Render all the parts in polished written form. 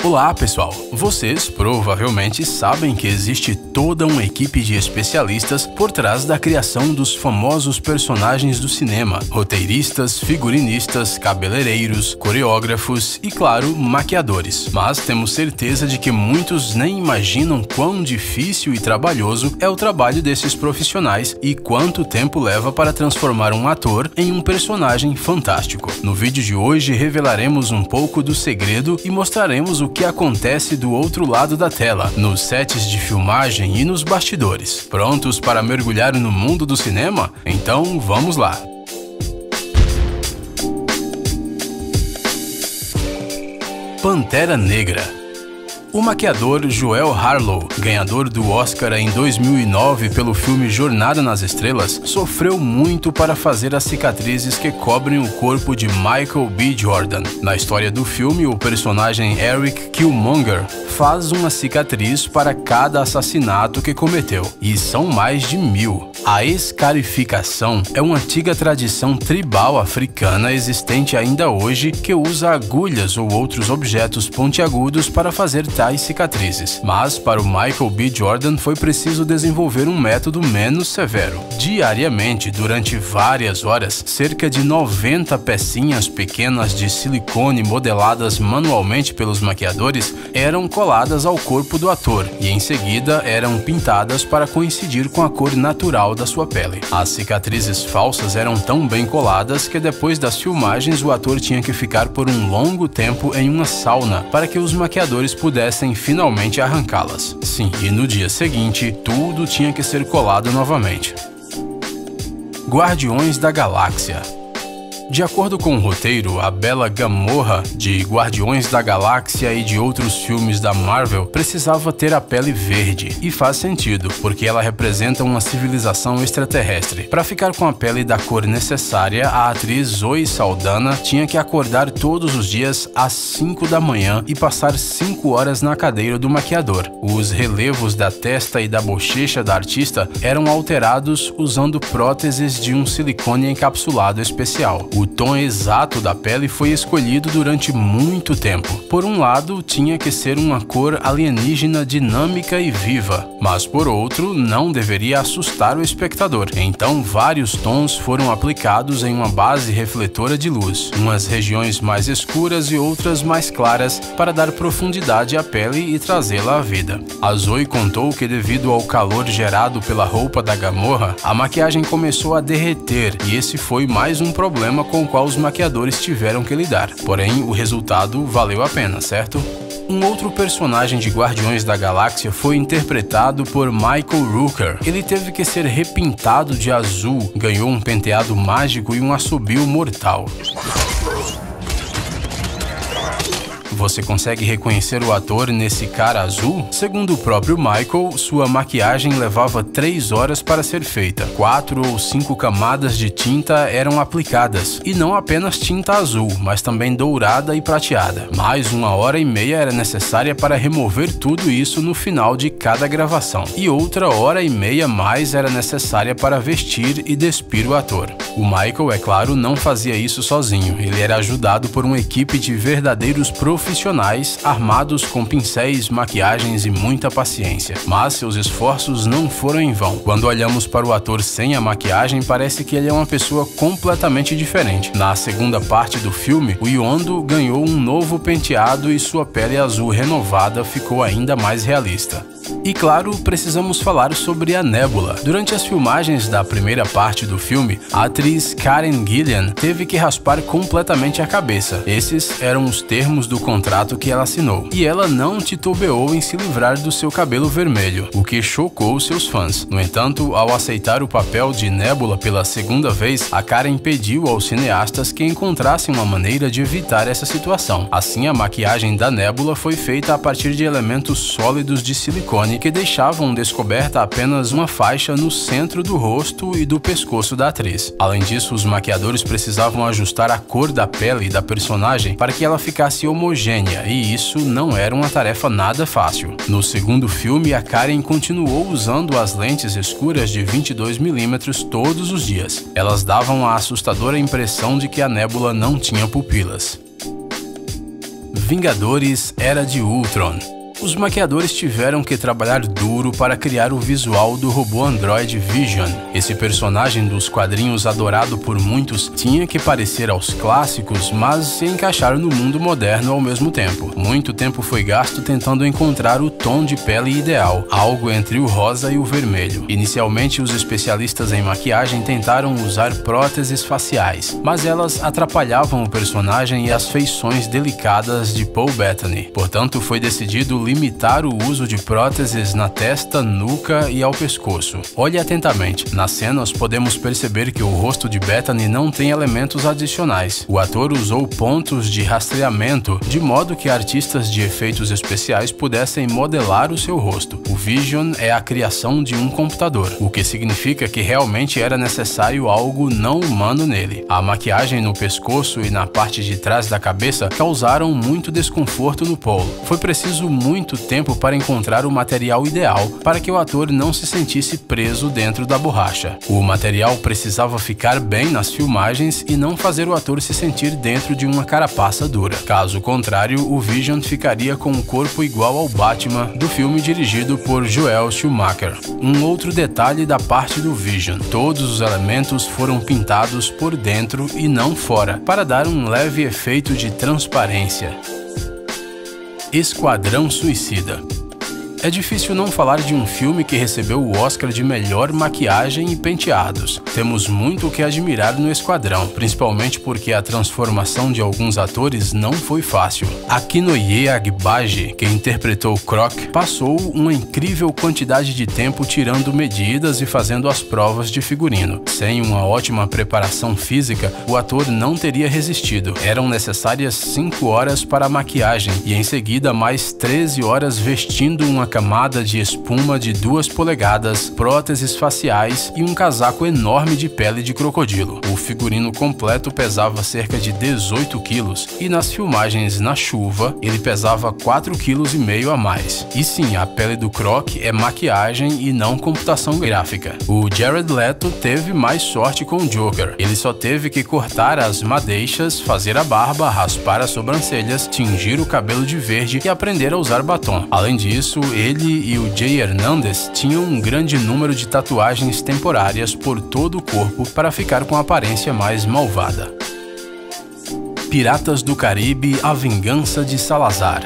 Olá pessoal, vocês provavelmente sabem que existe toda uma equipe de especialistas por trás da criação dos famosos personagens do cinema, roteiristas, figurinistas, cabeleireiros, coreógrafos e, claro, maquiadores. Mas temos certeza de que muitos nem imaginam quão difícil e trabalhoso é o trabalho desses profissionais e quanto tempo leva para transformar um ator em um personagem fantástico. No vídeo de hoje revelaremos um pouco do segredo e mostraremos o que acontece do outro lado da tela, nos sets de filmagem e nos bastidores. Prontos para mergulhar no mundo do cinema? Então vamos lá! Pantera Negra. O maquiador Joel Harlow, ganhador do Oscar em 2009 pelo filme Jornada nas Estrelas, sofreu muito para fazer as cicatrizes que cobrem o corpo de Michael B. Jordan. Na história do filme, o personagem Eric Killmonger faz uma cicatriz para cada assassinato que cometeu, e são mais de 1000. A escarificação é uma antiga tradição tribal africana existente ainda hoje que usa agulhas ou outros objetos pontiagudos para fazer tais cicatrizes. Mas para o Michael B. Jordan foi preciso desenvolver um método menos severo. Diariamente, durante várias horas, cerca de 90 pecinhas pequenas de silicone modeladas manualmente pelos maquiadores eram coladas ao corpo do ator e em seguida eram pintadas para coincidir com a cor natural da sua pele. As cicatrizes falsas eram tão bem coladas que depois das filmagens o ator tinha que ficar por um longo tempo em uma sauna para que os maquiadores pudessem finalmente arrancá-las. Sim, e no dia seguinte tudo tinha que ser colado novamente. Guardiões da Galáxia. De acordo com o roteiro, a bela Gamorra, de Guardiões da Galáxia e de outros filmes da Marvel, precisava ter a pele verde. E faz sentido, porque ela representa uma civilização extraterrestre. Para ficar com a pele da cor necessária, a atriz Zoe Saldana tinha que acordar todos os dias às 5 da manhã e passar 5 horas na cadeira do maquiador. Os relevos da testa e da bochecha da artista eram alterados usando próteses de um silicone encapsulado especial. O tom exato da pele foi escolhido durante muito tempo. Por um lado, tinha que ser uma cor alienígena dinâmica e viva, mas por outro, não deveria assustar o espectador. Então, vários tons foram aplicados em uma base refletora de luz, umas regiões mais escuras e outras mais claras, para dar profundidade à pele e trazê-la à vida. A Zoe contou que devido ao calor gerado pela roupa da Gamorra, a maquiagem começou a derreter e esse foi mais um problema com o qual os maquiadores tiveram que lidar. Porém, o resultado valeu a pena, certo? Um outro personagem de Guardiões da Galáxia foi interpretado por Michael Rooker. Ele teve que ser repintado de azul, ganhou um penteado mágico e um assobio mortal. Você consegue reconhecer o ator nesse cara azul? Segundo o próprio Michael, sua maquiagem levava 3 horas para ser feita. 4 ou 5 camadas de tinta eram aplicadas, e não apenas tinta azul, mas também dourada e prateada. Mais 1h30 era necessária para remover tudo isso no final de cada gravação, e outra 1h30 mais era necessária para vestir e despir o ator. O Michael, é claro, não fazia isso sozinho, ele era ajudado por uma equipe de verdadeiros profissionais armados com pincéis, maquiagens e muita paciência. Mas seus esforços não foram em vão. Quando olhamos para o ator sem a maquiagem, parece que ele é uma pessoa completamente diferente. Na segunda parte do filme, o Yondu ganhou um novo penteado e sua pele azul renovada ficou ainda mais realista. E claro, precisamos falar sobre a Nebula. Durante as filmagens da primeira parte do filme, a atriz Karen Gillan teve que raspar completamente a cabeça. Esses eram os termos do contrato que ela assinou. E ela não titubeou em se livrar do seu cabelo vermelho, o que chocou seus fãs. No entanto, ao aceitar o papel de Nebula pela segunda vez, a Karen pediu aos cineastas que encontrassem uma maneira de evitar essa situação. Assim, a maquiagem da Nebula foi feita a partir de elementos sólidos de silicone que deixavam descoberta apenas uma faixa no centro do rosto e do pescoço da atriz. Além disso, os maquiadores precisavam ajustar a cor da pele da personagem para que ela ficasse homogênea, e isso não era uma tarefa nada fácil. No segundo filme, a Karen continuou usando as lentes escuras de 22mm todos os dias. Elas davam a assustadora impressão de que a Nebula não tinha pupilas. Vingadores Era de Ultron. Os maquiadores tiveram que trabalhar duro para criar o visual do robô androide Vision. Esse personagem dos quadrinhos adorado por muitos tinha que parecer aos clássicos, mas se encaixar no mundo moderno ao mesmo tempo. Muito tempo foi gasto tentando encontrar o tom de pele ideal, algo entre o rosa e o vermelho. Inicialmente, os especialistas em maquiagem tentaram usar próteses faciais, mas elas atrapalhavam o personagem e as feições delicadas de Paul Bettany. Portanto, foi decidido limitar o uso de próteses na testa, nuca e ao pescoço. Olhe atentamente. Nas cenas, podemos perceber que o rosto de Bettany não tem elementos adicionais. O ator usou pontos de rastreamento, de modo que artistas de efeitos especiais pudessem modelar o seu rosto. O Vision é a criação de um computador, o que significa que realmente era necessário algo não humano nele. A maquiagem no pescoço e na parte de trás da cabeça causaram muito desconforto no Paul. Foi preciso muito tempo para encontrar o material ideal para que o ator não se sentisse preso dentro da borracha. O material precisava ficar bem nas filmagens e não fazer o ator se sentir dentro de uma carapaça dura. Caso contrário, o Vision ficaria com um corpo igual ao Batman do filme dirigido por Joel Schumacher. Um outro detalhe da parte do Vision: todos os elementos foram pintados por dentro e não fora, para dar um leve efeito de transparência. Esquadrão Suicida. É difícil não falar de um filme que recebeu o Oscar de melhor maquiagem e penteados. Temos muito o que admirar no Esquadrão, principalmente porque a transformação de alguns atores não foi fácil. Akinoye Agbaje, que interpretou Croc, passou uma incrível quantidade de tempo tirando medidas e fazendo as provas de figurino. Sem uma ótima preparação física, o ator não teria resistido. Eram necessárias 5 horas para a maquiagem e em seguida mais 13 horas vestindo uma camada de espuma de 2 polegadas, próteses faciais e um casaco enorme de pele de crocodilo. O figurino completo pesava cerca de 18 quilos e nas filmagens na chuva ele pesava 4,5 kg a mais. E sim, a pele do Croc é maquiagem e não computação gráfica. O Jared Leto teve mais sorte com o Joker. Ele só teve que cortar as madeixas, fazer a barba, raspar as sobrancelhas, tingir o cabelo de verde e aprender a usar batom. Além disso, ele e o Jay Hernandez tinham um grande número de tatuagens temporárias por todo o corpo para ficar com a aparência mais malvada. Piratas do Caribe: A Vingança de Salazar.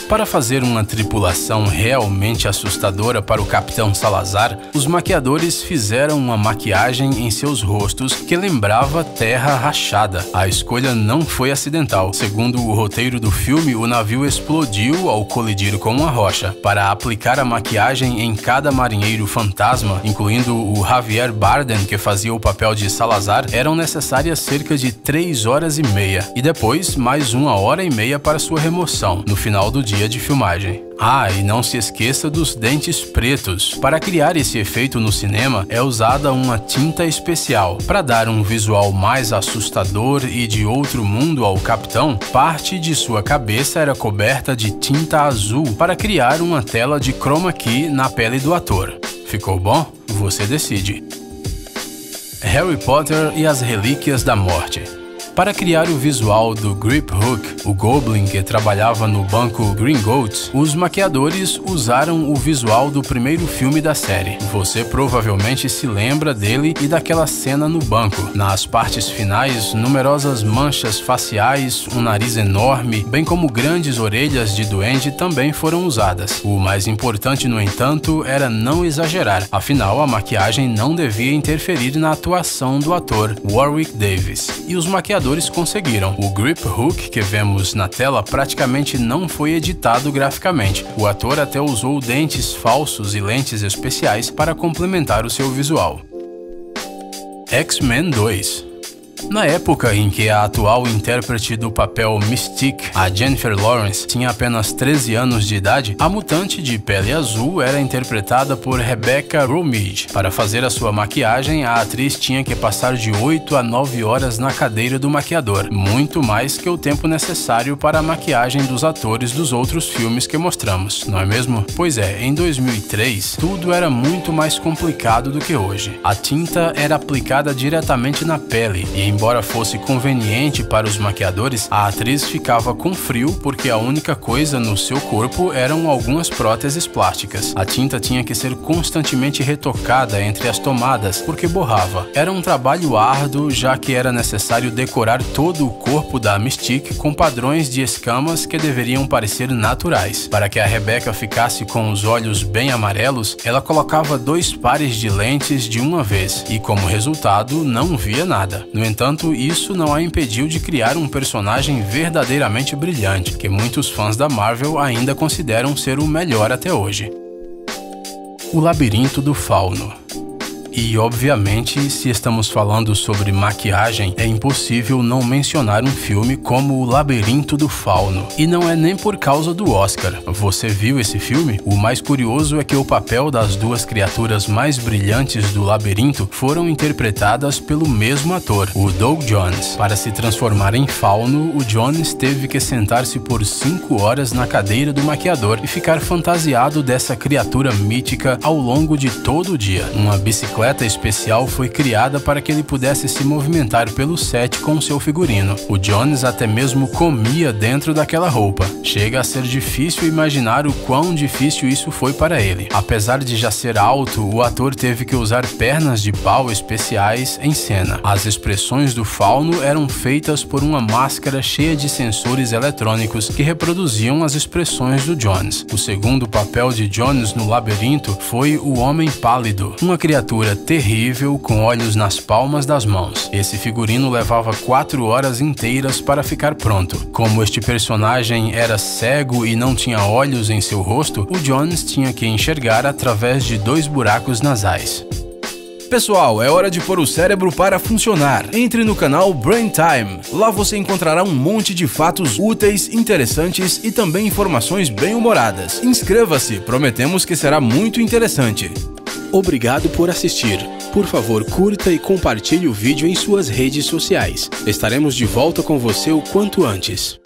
Para fazer uma tripulação realmente assustadora para o Capitão Salazar, os maquiadores fizeram uma maquiagem em seus rostos que lembrava terra rachada. A escolha não foi acidental. Segundo o roteiro do filme, o navio explodiu ao colidir com uma rocha. Para aplicar a maquiagem em cada marinheiro fantasma, incluindo o Javier Bardem, que fazia o papel de Salazar, eram necessárias cerca de 3 horas e meia, e depois mais 1 hora e meia para sua remoção, no final do dia de filmagem. Ah, e não se esqueça dos dentes pretos. Para criar esse efeito no cinema, é usada uma tinta especial. Para dar um visual mais assustador e de outro mundo ao capitão, parte de sua cabeça era coberta de tinta azul para criar uma tela de chroma key na pele do ator. Ficou bom? Você decide. Harry Potter e as Relíquias da Morte. Para criar o visual do Griphook, o Goblin que trabalhava no banco Gringotts, os maquiadores usaram o visual do primeiro filme da série. Você provavelmente se lembra dele e daquela cena no banco. Nas partes finais, numerosas manchas faciais, um nariz enorme, bem como grandes orelhas de duende também foram usadas. O mais importante, no entanto, era não exagerar. Afinal, a maquiagem não devia interferir na atuação do ator Warwick Davis. E os maquiadores conseguiram. O Griphook que vemos na tela praticamente não foi editado graficamente. O ator até usou dentes falsos e lentes especiais para complementar o seu visual. X-Men 2. Na época em que a atual intérprete do papel Mystique, a Jennifer Lawrence, tinha apenas 13 anos de idade, a mutante de pele azul era interpretada por Rebecca Romijn. Para fazer a sua maquiagem, a atriz tinha que passar de 8 a 9 horas na cadeira do maquiador, muito mais que o tempo necessário para a maquiagem dos atores dos outros filmes que mostramos, não é mesmo? Pois é, em 2003, tudo era muito mais complicado do que hoje. A tinta era aplicada diretamente na pele e em embora fosse conveniente para os maquiadores, a atriz ficava com frio porque a única coisa no seu corpo eram algumas próteses plásticas. A tinta tinha que ser constantemente retocada entre as tomadas porque borrava. Era um trabalho árduo, já que era necessário decorar todo o corpo da Mystique com padrões de escamas que deveriam parecer naturais. Para que a Rebecca ficasse com os olhos bem amarelos, ela colocava 2 pares de lentes de uma vez e, como resultado, não via nada. No entanto, isso não a impediu de criar um personagem verdadeiramente brilhante, que muitos fãs da Marvel ainda consideram ser o melhor até hoje. O Labirinto do Fauno. E, obviamente, se estamos falando sobre maquiagem, é impossível não mencionar um filme como O Labirinto do Fauno. E não é nem por causa do Oscar. Você viu esse filme? O mais curioso é que o papel das 2 criaturas mais brilhantes do labirinto foram interpretadas pelo mesmo ator, o Doug Jones. Para se transformar em fauno, o Jones teve que sentar-se por 5 horas na cadeira do maquiador e ficar fantasiado dessa criatura mítica ao longo de todo o dia. Uma bicicleta especial foi criada para que ele pudesse se movimentar pelo set com seu figurino. O Jones até mesmo comia dentro daquela roupa. Chega a ser difícil imaginar o quão difícil isso foi para ele. Apesar de já ser alto, o ator teve que usar pernas de pau especiais em cena. As expressões do fauno eram feitas por uma máscara cheia de sensores eletrônicos que reproduziam as expressões do Jones. O segundo papel de Jones no labirinto foi o Homem Pálido, uma criatura terrível com olhos nas palmas das mãos. Esse figurino levava 4 horas inteiras para ficar pronto. Como este personagem era cego e não tinha olhos em seu rosto, o Jones tinha que enxergar através de 2 buracos nasais. Pessoal, é hora de pôr o cérebro para funcionar. Entre no canal Brain Time. Lá você encontrará um monte de fatos úteis, interessantes e também informações bem-humoradas. Inscreva-se, prometemos que será muito interessante. Obrigado por assistir. Por favor, curta e compartilhe o vídeo em suas redes sociais. Estaremos de volta com você o quanto antes.